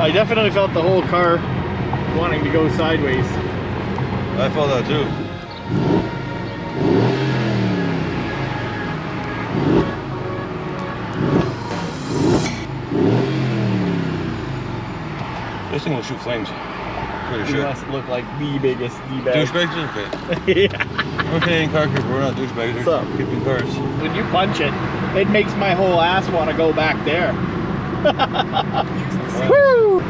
I definitely felt the whole car wanting to go sideways. I felt that too. This thing will shoot flames. Pretty sure. It must look like the biggest D-bag. Douchebags? Okay. Yeah. We're Canadian car creeper, we're not douchebags, we're keeping cars. When you punch it, it makes my whole ass want to go back there. Woo!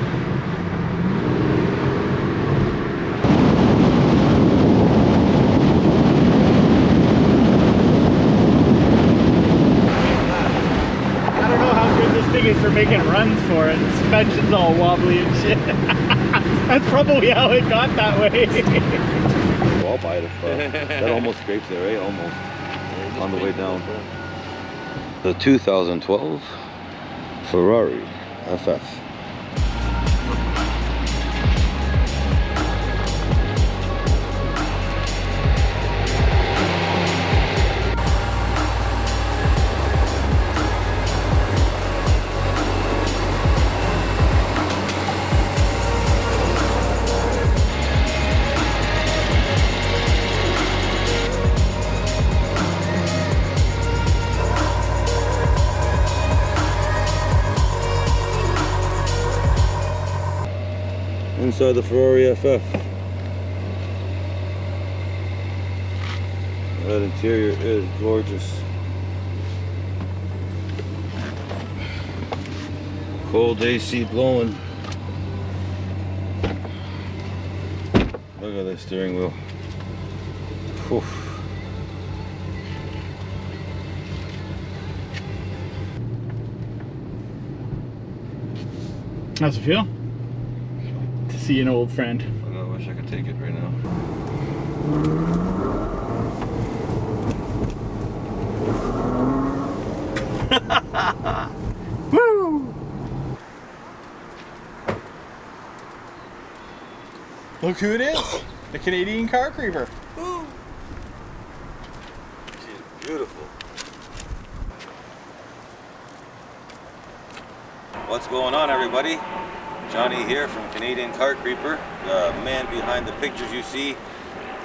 I don't know how good this thing is for making runs for it. The suspension's all wobbly and shit. That's probably how it got that way. Well, I'll buy it if that almost scrapes there, eh? Almost. On the way down. The 2012 Ferrari FF. Inside the Ferrari FF. That interior is gorgeous. Cold AC blowing. Look at that steering wheel. Whew. How's it feel? To see an old friend. I wish I could take it right now. Woo! Look who it is! The Canadian car creeper. Woo. She's beautiful. What's going on, everybody? Johnny here from Canadian Car Creeper, the man behind the pictures you see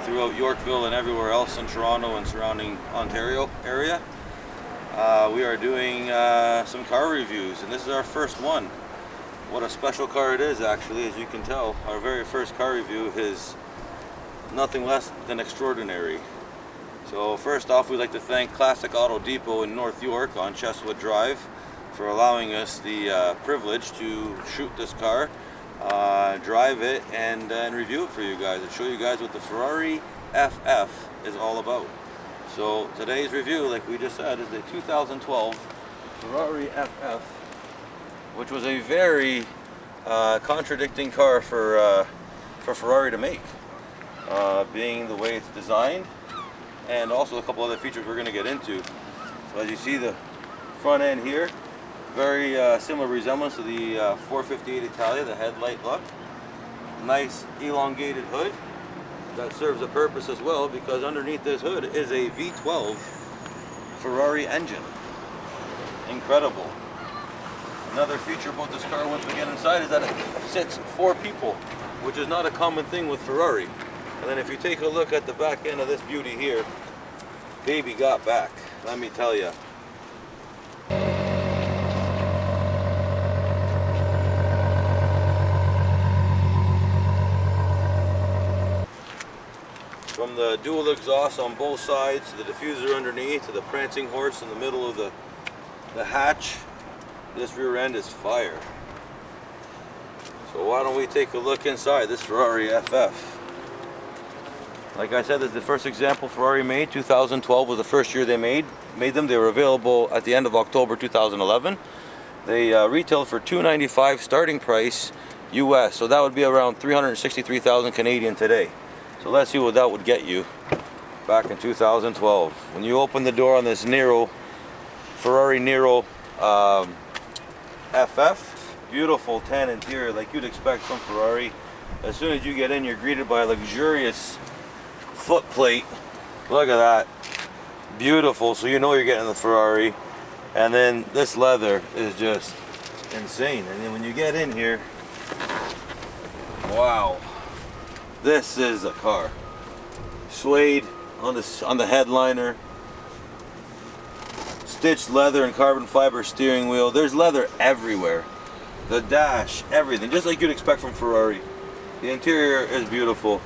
throughout Yorkville and everywhere else in Toronto and surrounding Ontario area. We are doing some car reviews, and this is our first one. What a special car it is, actually. As you can tell, our very first car review is nothing less than extraordinary. So first off, we'd like to thank Classic Auto Depot in North York on Chestwood Drive for allowing us the privilege to shoot this car, drive it, and review it for you guys, and show you guys what the Ferrari FF is all about. So today's review, like we just said, is the 2012 Ferrari FF, which was a very contradicting car for Ferrari to make, being the way it's designed, and also a couple other features we're going to get into. So as you see, the front end here, very similar resemblance to the 458 Italia, the headlight look. Nice elongated hood that serves a purpose as well, because underneath this hood is a V12 Ferrari engine. Incredible. Another feature about this car, once we get inside, is that it sits 4 people, which is not a common thing with Ferrari. And then if you take a look at the back end of this beauty here, baby got back, let me tell you. From the dual exhaust on both sides, to the diffuser underneath, to the prancing horse in the middle of the hatch, this rear end is fire. So why don't we take a look inside this Ferrari FF. Like I said, this is the first example Ferrari made. 2012 was the first year they made them. They were available at the end of October 2011. They retailed for $295 starting price US, so that would be around 363,000 Canadian today. So let's see what that would get you back in 2012. When you open the door on this Nero, Ferrari Nero FF, beautiful tan interior like you'd expect from Ferrari. As soon as you get in, you're greeted by a luxurious foot plate. Look at that, beautiful. So you know you're getting the Ferrari. And then this leather is just insane. And then when you get in here, Wow, this is a car. Suede on the headliner, stitched leather and carbon fiber steering wheel. There's leather everywhere. The dash, everything, just like you'd expect from Ferrari. The interior is beautiful.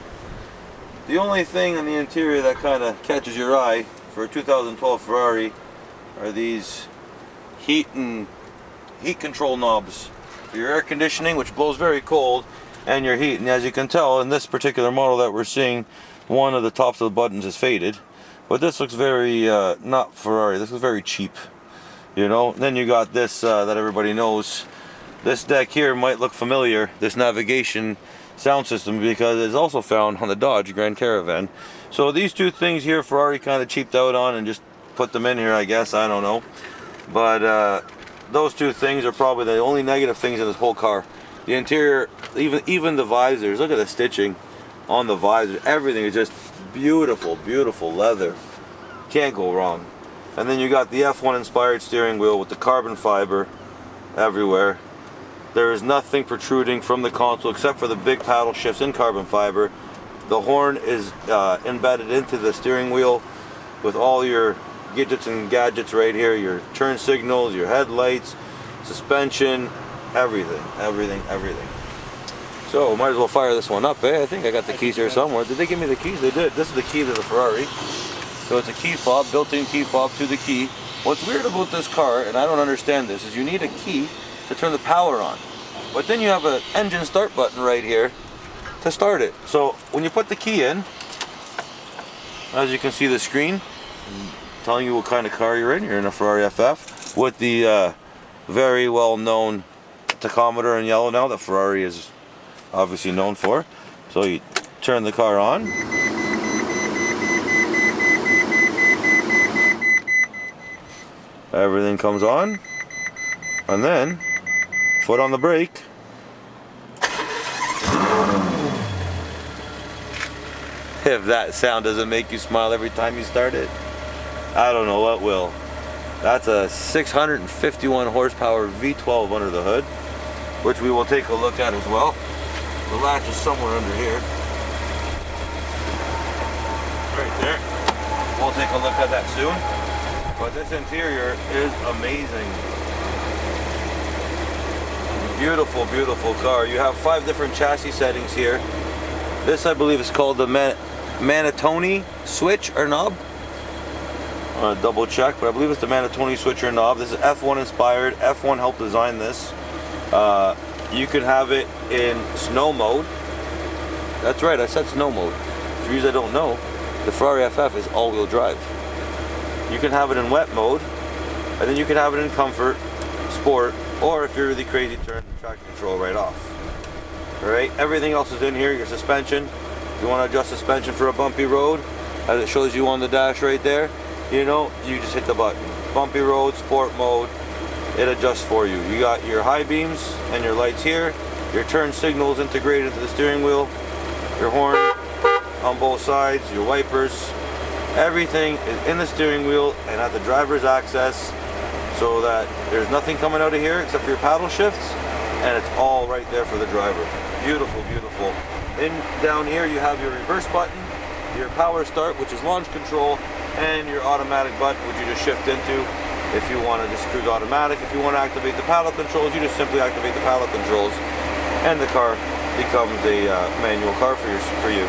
The only thing on the interior that kind of catches your eye for a 2012 Ferrari are these heat control knobs for your air conditioning, which blows very cold, and your heat. And as you can tell, in this particular model that we're seeing, one of the tops of the buttons is faded, but this looks very not Ferrari. This is very cheap, you know. Then you got this that everybody knows. This deck here might look familiar, this navigation sound system, because it's also found on the Dodge Grand Caravan. So these two things here, Ferrari kind of cheaped out on and just put them in here, I guess. I don't know. But those two things are probably the only negative things in this whole car. The interior, even the visors, look at the stitching on the visors. Everything is just beautiful, beautiful leather. Can't go wrong. And then you got the F1 inspired steering wheel with the carbon fiber everywhere. There is nothing protruding from the console except for the big paddle shifts in carbon fiber. The horn is embedded into the steering wheel with all your gadgets and gadgets right here. Your turn signals, your headlights, suspension, everything. So might as well fire this one up, eh? I think I got the keys here somewhere. Did they give me the keys? They did. This is the key to the Ferrari. So it's a key fob, built-in key fob to the key. What's weird about this car, and I don't understand this, is you need a key to turn the power on. But then you have an engine start button right here to start it. So when you put the key in, as you can see the screen telling you what kind of car you're in. You're in a Ferrari FF with the very well known tachometer in yellow now that Ferrari is obviously known for. So you turn the car on. Everything comes on, and then foot on the brake. If that sound doesn't make you smile every time you start it, I don't know what will. That's a 651 horsepower V12 under the hood, which we will take a look at as well. The latch is somewhere under here. Right there. We'll take a look at that soon. But this interior is amazing. Beautiful, beautiful car. You have 5 different chassis settings here. This, I believe, is called the Manatoni switch or knob. I'm gonna double check, but I believe it's the Manatoni switch or knob. This is F1 inspired. F1 helped design this. You can have it in snow mode. That's right, I said snow mode. For you that don't know, the Ferrari FF is all-wheel drive. You can have it in wet mode, and then you can have it in comfort, sport, or if you're really crazy, turn the traction control right off. Alright, everything else is in here. Your suspension, if you want to adjust suspension for a bumpy road, as it shows you on the dash right there, you know, you just hit the button. Bumpy road, sport mode, it adjusts for you. You got your high beams and your lights here, your turn signals integrated into the steering wheel, your horn on both sides, your wipers. Everything is in the steering wheel and at the driver's access, so that there's nothing coming out of here except for your paddle shifts, and it's all right there for the driver. Beautiful, beautiful. In down here you have your reverse button, your power start, which is launch control, and your automatic button, which you just shift into if you want to just cruise automatic. If you want to activate the paddle controls, you just simply activate the paddle controls, and the car becomes a manual car for you.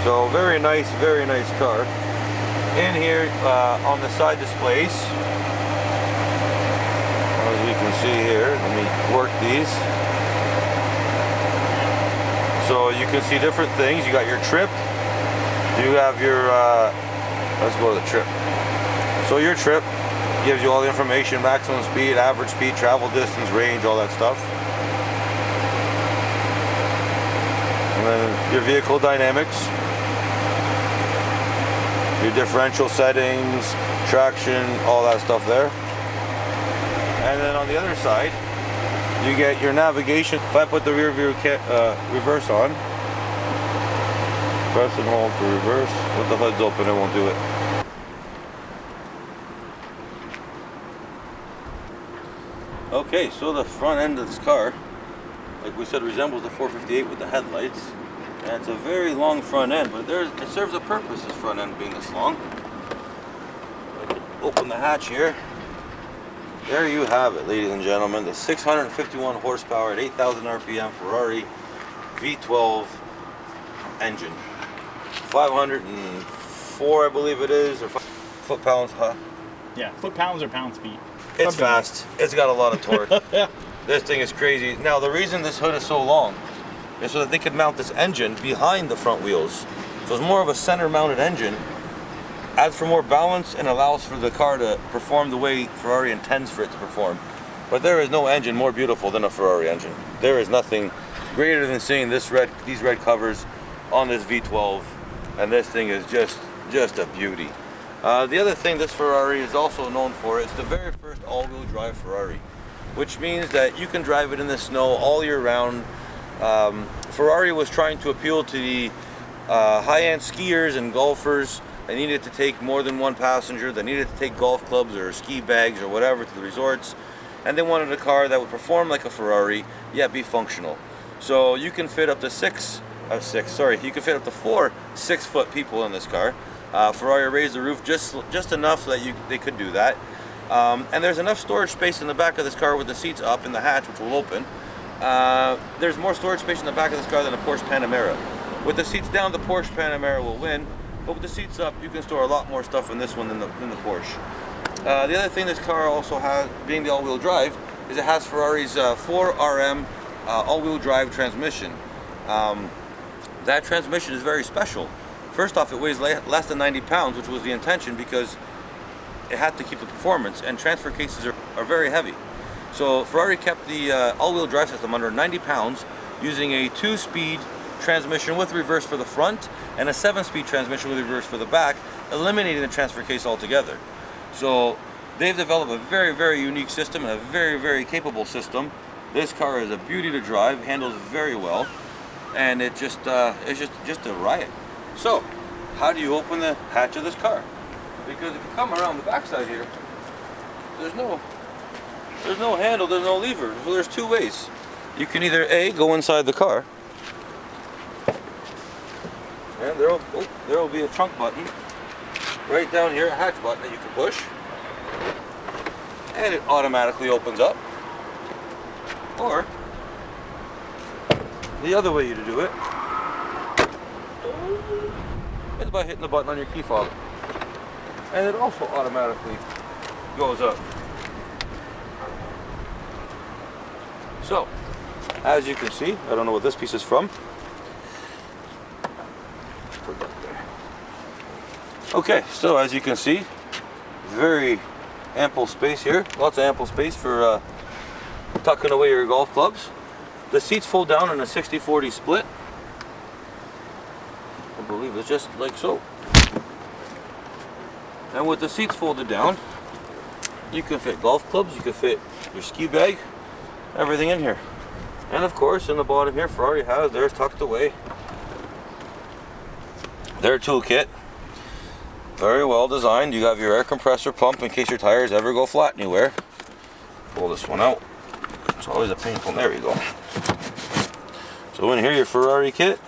So very nice car. In here on the side displays, as we can see here, let me work these. So you can see different things. You got your trip. You have your, let's go to the trip. So your trip gives you all the information: maximum speed, average speed, travel distance, range, all that stuff. And then your vehicle dynamics, your differential settings, traction, all that stuff there. And then on the other side, you get your navigation. If I put the rear view reverse on, press and hold for reverse. With the hood's open, it won't do it. Okay, so the front end of this car, like we said, resembles the 458 with the headlights. And it's a very long front end, but it serves a purpose, this front end being this long. Open the hatch here. There you have it, ladies and gentlemen. The 651 horsepower at 8,000 RPM Ferrari V12 engine. 504, I believe it is, or foot-pounds, huh? Yeah, foot-pounds or pounds-feet. It's fast. It's got a lot of torque. This thing is crazy. Now, the reason this hood is so long is so that they could mount this engine behind the front wheels. So it's more of a center-mounted engine. Adds for more balance and allows for the car to perform the way Ferrari intends for it to perform. But there is no engine more beautiful than a Ferrari engine. There is nothing greater than seeing these red covers on this V12, and this thing is just a beauty. The other thing this Ferrari is also known for is the very first all-wheel drive Ferrari, which means that you can drive it in the snow all year round. Ferrari was trying to appeal to the high-end skiers and golfers. They needed to take more than one passenger. They needed to take golf clubs or ski bags or whatever to the resorts. And they wanted a car that would perform like a Ferrari, yet be functional. So you can fit up to you can fit up to 4 6-foot people in this car. Ferrari raised the roof just enough so that they could do that. And there's enough storage space in the back of this car with the seats up in the hatch, which will open. There's more storage space in the back of this car than a Porsche Panamera. With the seats down, the Porsche Panamera will win. But with the seats up, you can store a lot more stuff in this one than the Porsche. The other thing this car also has, being the all-wheel drive, is it has Ferrari's 4RM all-wheel drive transmission. That transmission is very special. First off, it weighs less than 90 pounds, which was the intention because it had to keep the performance, and transfer cases are very heavy. So Ferrari kept the all-wheel drive system under 90 pounds using a 2-speed transmission with reverse for the front and a 7-speed transmission with reverse for the back, eliminating the transfer case altogether. So they've developed a very, very unique system and a very, very capable system. This car is a beauty to drive, handles very well, and it's just a riot. So how do you open the hatch of this car? Because if you come around the backside here, there's no handle, there's no lever. So there's 2 ways. You can either go inside the car, and there will be a trunk button right down here, a hatch button that you can push, and it automatically opens up. Or the other way to do it is by hitting the button on your key fob, and it also automatically goes up. So, as you can see, I don't know what this piece is from. Put that there. Okay, so as you can see, very ample space here. Lots of ample space for tucking away your golf clubs. The seats fold down in a 60-40 split. I believe it's just like so. And with the seats folded down, you can fit golf clubs, you can fit your ski bag, everything in here. And of course, in the bottom here, Ferrari has theirs tucked away. Their toolkit, very well designed. You have your air compressor pump in case your tires ever go flat anywhere. Pull this one out. It's always a painful. There we go. So in here, your Ferrari kit.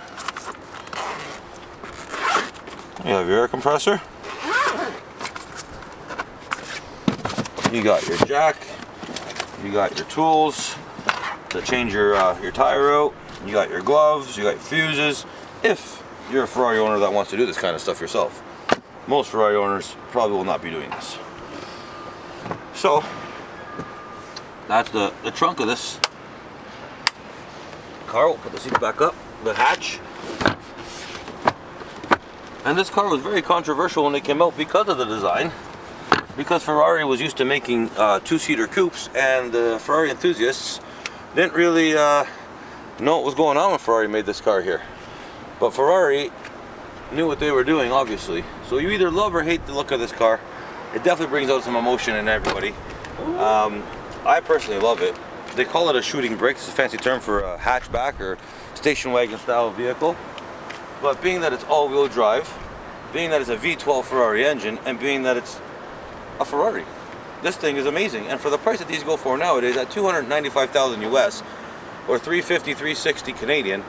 You have your air compressor. You got your jack. You got your tools to change your tire out. You got your gloves. You got your fuses. If you're a Ferrari owner that wants to do this kind of stuff yourself. Most Ferrari owners probably will not be doing this. So that's the trunk of this car. We'll put the seats back up, the hatch. And this car was very controversial when it came out because of the design. Because Ferrari was used to making 2-seater coupes, and the Ferrari enthusiasts didn't really know what was going on when Ferrari made this car here. But Ferrari knew what they were doing, obviously. So you either love or hate the look of this car. It definitely brings out some emotion in everybody. I personally love it. They call it a shooting brake. It's a fancy term for a hatchback or station wagon style vehicle. But being that it's all-wheel drive, being that it's a V12 Ferrari engine, and being that it's a Ferrari, this thing is amazing. And for the price that these go for nowadays, at $295,000 US, or 350, 360 Canadian.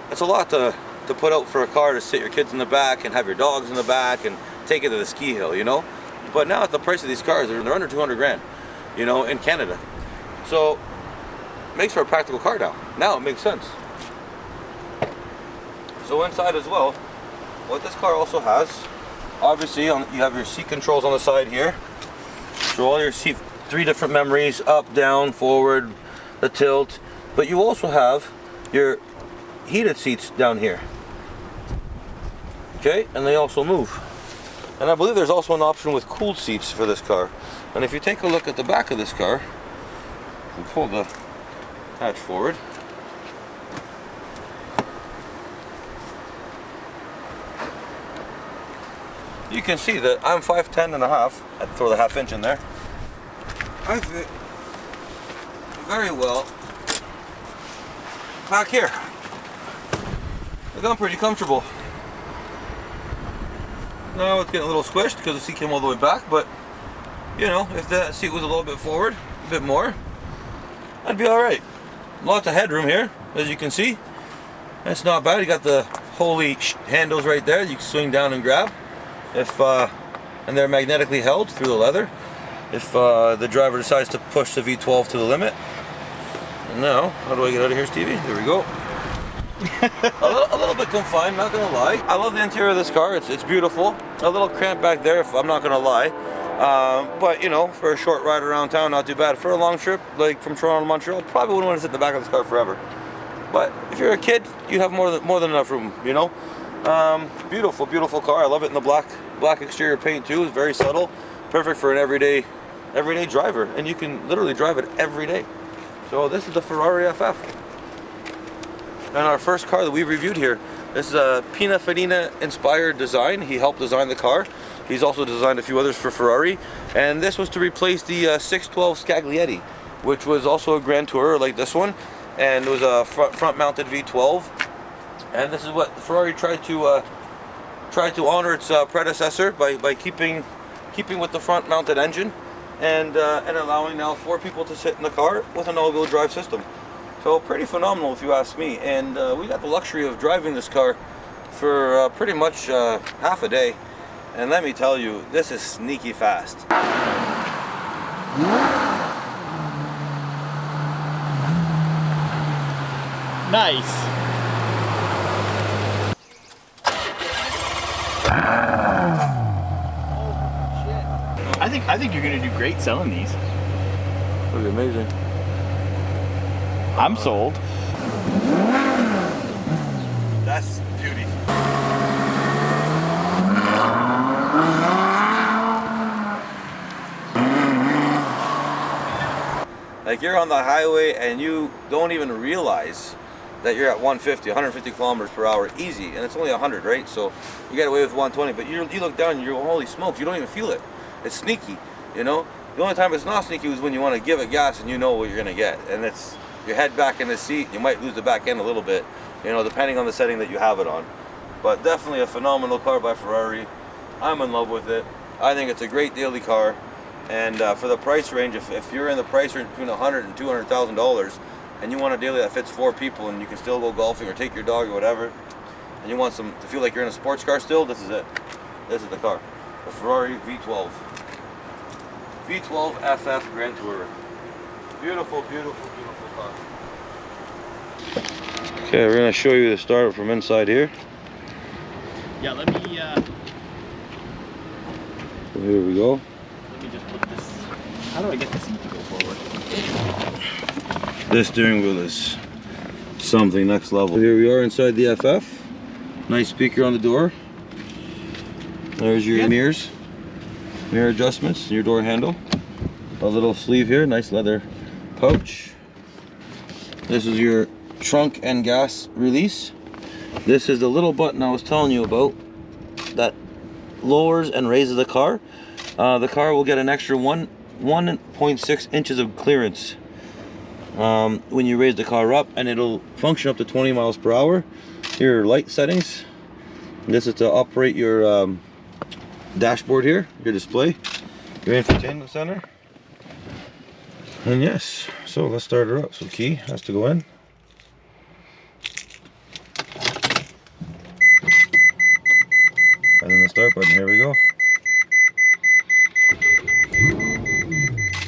That's a lot to put out for a car to sit your kids in the back and have your dogs in the back and take it to the ski hill, you know. But now at the price of these cars, they're under 200 grand, you know, in Canada. So it makes for a practical car now. Now it makes sense. So inside as well, what this car also has, obviously you have your seat controls on the side here. So all your seat, 3 different memories, up, down, forward, the tilt. But you also have your heated seats down here. Okay, and they also move. And I believe there's also an option with cooled seats for this car. And if you take a look at the back of this car, we pull the hatch forward. You can see that I'm 5'10" and a half. I'd throw the ½ inch in there. I fit very well back here. Like, I'm pretty comfortable. Now it's getting a little squished because the seat came all the way back, but you know, if that seat was a little bit forward, a bit more, I'd be alright. Lots of headroom here, as you can see. That's not bad. You got the holy handles right there you can swing down and grab. And they're magnetically held through the leather if the driver decides to push the V12 to the limit. And now, how do I get out of here, Stevie? There we go. a little bit confined, not gonna lie. I love the interior of this car. It's beautiful. A little cramped back there, if I'm not gonna lie. But you know, for a short ride around town, not too bad. For a long trip, like from Toronto to Montreal, probably wouldn't want to sit in the back of this car forever. But if you're a kid, you have more than enough room, you know. Beautiful, beautiful car. I love it in the black exterior paint too. It's very subtle, perfect for an everyday driver, and you can literally drive it every day. So this is the Ferrari FF, and our first car that we reviewed here. This is a Pininfarina inspired design. He helped design the car. He's also designed a few others for Ferrari, and this was to replace the 612 Scaglietti, which was also a Grand Tourer like this one, and it was a front mounted V12. And this is what Ferrari tried to honor its predecessor by keeping with the front mounted engine and allowing now 4 people to sit in the car with an all-wheel drive system. So pretty phenomenal if you ask me. And we got the luxury of driving this car for pretty much half a day. And let me tell you, this is sneaky fast. Nice. I think you're gonna do great selling these. That'd be amazing. I'm sold. That's beauty. Like, you're on the highway and you don't even realize that you're at 150 kilometers per hour easy, and it's only 100, right? So you get away with 120, but you look down and you're, holy smokes, you don't even feel it. It's sneaky, you know? The only time it's not sneaky is when you want to give it gas and you know what you're going to get. And it's your head back in the seat, you might lose the back end a little bit, you know, depending on the setting that you have it on. But definitely a phenomenal car by Ferrari. I'm in love with it. I think it's a great daily car. And for the price range, if you're in the price range between $100,000 and $200,000, and you want a daily that fits 4 people and you can still go golfing or take your dog or whatever, and you want to feel like you're in a sports car still, this is it. This is the car. The Ferrari V12. V12 FF Grand Tourer. Beautiful, beautiful, beautiful car. Okay, we're going to show you the startup from inside here. Yeah, let me So here we go. let me just put this. How do I get the seat to go forward? This steering wheel is something next level. Here we are inside the FF. Nice speaker on the door. There's your mirror adjustments, your door handle. A little sleeve here, nice leather pouch. This is your trunk and gas release. This is the little button I was telling you about that lowers and raises the car. The car will get an extra 1.6 inches of clearance when you raise the car up, and it'll function up to 20 miles per hour. Your light settings. This is to operate your dashboard here, your display, your infotainment center. And yes, so let's start her up. So key has to go in. And then the start button, here we go.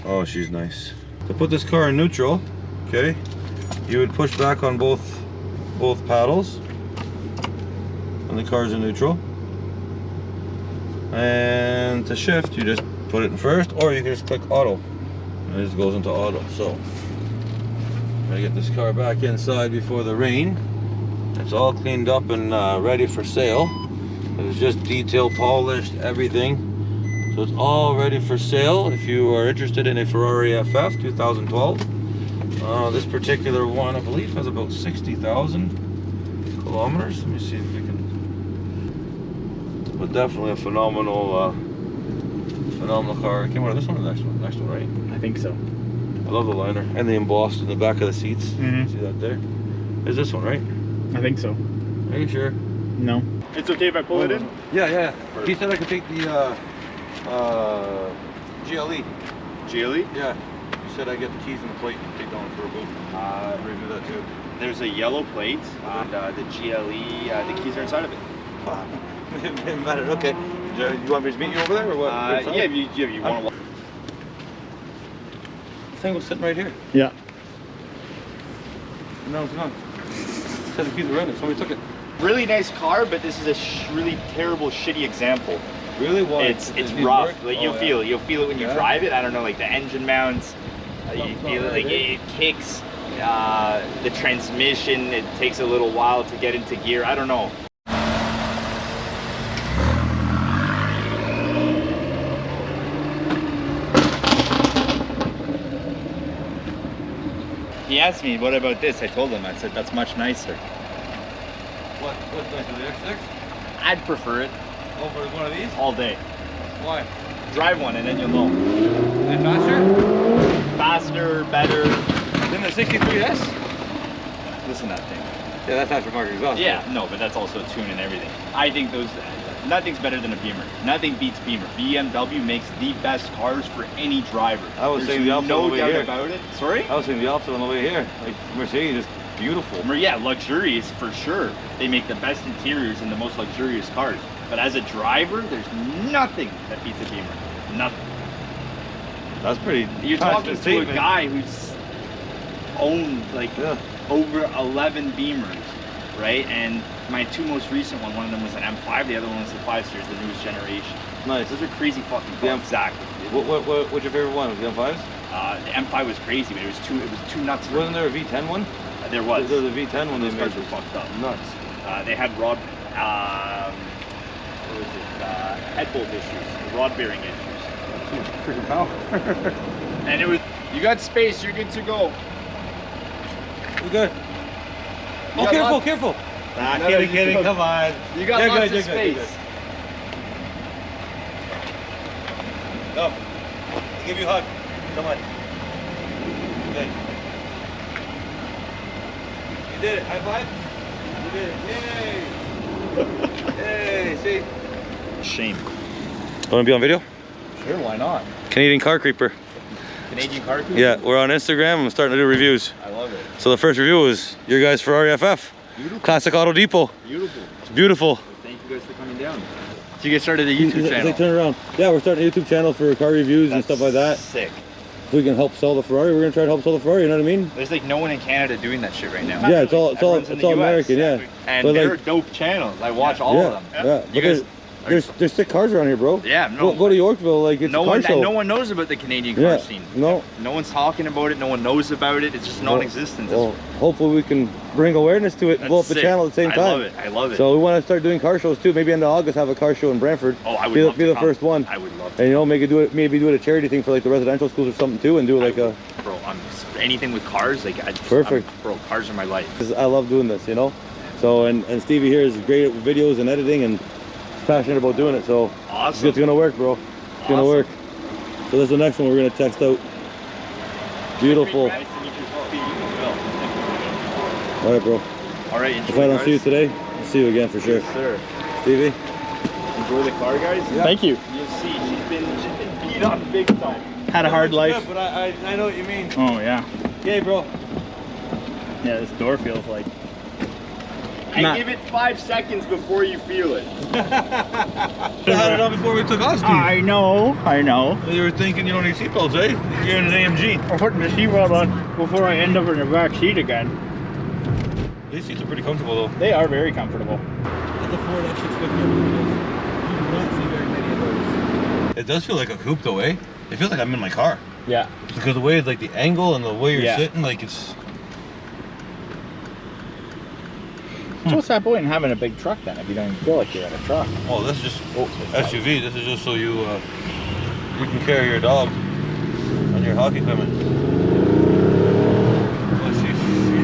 Oh, she's nice. To put this car in neutral, okay, you would push back on both paddles when the car's in neutral. And to shift, you just put it in first, or you can just click auto. And it just goes into auto. So, I'm gonna get this car back inside before the rain. It's all cleaned up and ready for sale. It was just detail polished, everything. So it's all ready for sale if you are interested in a Ferrari FF 2012. This particular one, I believe, has about 60,000 kilometers. Let me see if we can. But definitely a phenomenal car. It came out of this one or the next one? Next one, right? I think so. I love the liner and the embossed in the back of the seats. Mm-hmm. See that there? Is this one, right? I think so. Are you sure? No. It's okay if I pull it in? Yeah. He said I could take the GLE. GLE? Yeah. He said I get the keys and the plate and take that one for a boot. Review that too. There's a yellow plate, and the GLE, the keys are inside of it. It mattered. Okay. Do you want me to meet you over there or what? Yeah, if you want to walk. The thing was sitting right here. Yeah. No, it's not. It said the keys were in it. Somebody took it. Really nice car, but this is a really terrible, shitty example. Really? Why? It's rough. Work? Like you'll feel it when you drive it. I don't know, like the engine mounts. You feel it, like it kicks. The transmission, it takes a little while to get into gear. I don't know. He asked me, what about this? I told him, I said, that's much nicer. What's nicer, the X6? I'd prefer it Over one of these? all day. Why? Drive one and then you'll know. And faster? Faster, better. Than the 63S? Listen to that thing. Yeah, that's aftermarket exhaust. Yeah, no, but that's also a tune and everything. I think nothing's better than a Beamer. Nothing beats Beamer. BMW makes the best cars for any driver. I was saying the opposite no on the way doubt here. about it. Sorry? I was saying the opposite on the way here. Like Mercedes is beautiful. Yeah, luxurious for sure. They make the best interiors and the most luxurious cars. But as a driver, there's nothing that beats a Beamer. Nothing. That's pretty. You're talking to a guy who's owned like over 11 Beamers, right? And my two most recent one of them was an M5, the other one was the 5 Series, the newest generation. Nice. Those are crazy fucking cars. Exactly. What's your favorite one? The M5s? The M5 was crazy, but it was too nuts. Wasn't there a V10 one? There was. There was a V10 one. Those they cars made. were fucked up. Nuts. They had rod, what was it? Head bolt issues, rod bearing issues. Freaking power. And it was, you got space, you're good to go. We're good. You got Careful. Nah, No, kidding, come on. You got You're lots good, of space. No. I'll give you a hug. Come on. Okay. You did it. High five. You did it. Yay. Hey, see? Shame. Want to be on video? Sure, why not? Canadian Car Creeper. Canadian car crew? Yeah, we're on Instagram. I'm starting to do reviews. I love it. So the first review was your guys' Ferrari FF. Beautiful. Classic Auto Depot. Beautiful. It's beautiful. Thank you guys for coming down. So you guys started a YouTube channel? Turn around. Yeah, we're starting a YouTube channel for car reviews and stuff like that. Sick. If we can help sell the Ferrari, we're gonna try to help sell the Ferrari. You know what I mean? There's like no one in Canada doing that shit right now. Yeah, it's all Everyone's in the US. American. Yeah. And But they're like- dope channels. I watch all Yeah, of them. yeah. You But guys, there's sick cars around here, bro. yeah, no. Go to Yorkville, like it's no a car one, show. no one knows about the Canadian car Yeah, scene. no. No one's talking about it. No one knows about it. It's just non-existent. Well, hopefully we can bring awareness to it and blow up the sick. channel at the same time. I love it. I love it. So we want to start doing car shows too. Maybe end of August have a car show in Brantford. Oh, I would be, love be to the come. first one. I would love to. And you know, maybe do it a charity thing for like the residential schools or something too, and do like a. Bro, anything with cars, like Perfect. Bro, cars are my life. 'Cause I love doing this, you know. So and Stevie here is great at videos and editing and passionate about doing it. So Awesome. it's gonna work, bro. It's gonna work. So this is the next one we're gonna test out. Beautiful. Nice to meet you. All right, bro. All right, enjoy If I don't see you guys. today, I'll see you again for sure. Yes, sir. Stevie. Enjoy the car, guys. Yeah. Thank you. You'll see, she's been beat up big time. Had a hard life. Good, but I know what you mean. Oh yeah. Okay, bro. Yeah, this door feels like. I give it 5 seconds before you feel it. I had it on before we took off, Steve. I know. You were thinking you don't need seatbelts, eh? You're in an AMG. I'm putting the seatbelt on before I end up in the back seat again. These seats are pretty comfortable though. They are very comfortable. That's a Ford F650. You do not see very many of those. It does feel like a coupe though, eh? It feels like I'm in my car. Yeah. Because the way, like the angle and the way you're sitting, like it's... So what's that point in having a big truck then if you don't even feel like you're in a truck? Oh, this is just SUV. This is just so you you can carry your dog on your hockey equipment. Oh, see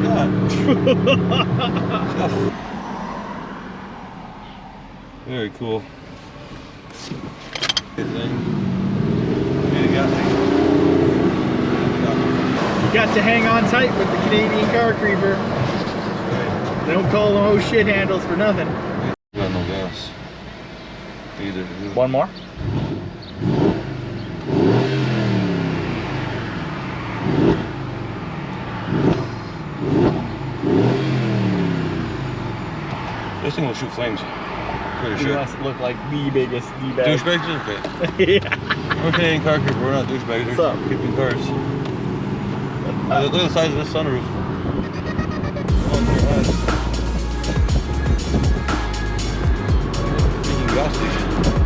that? Very cool. Good thing. Need a gas tank. You got to hang on tight with the Canadian car creeper. They don't call them oh shit handles for nothing. Got no gas. Either. One more? This thing will shoot flames. Pretty You sure. must look like the biggest D-bag. Douchebags are okay. Yeah. We're a Canadian car creeper. We're not douchebags. What's We're up? keeping cars. Look at the size of this sunroof. Freaking gas station.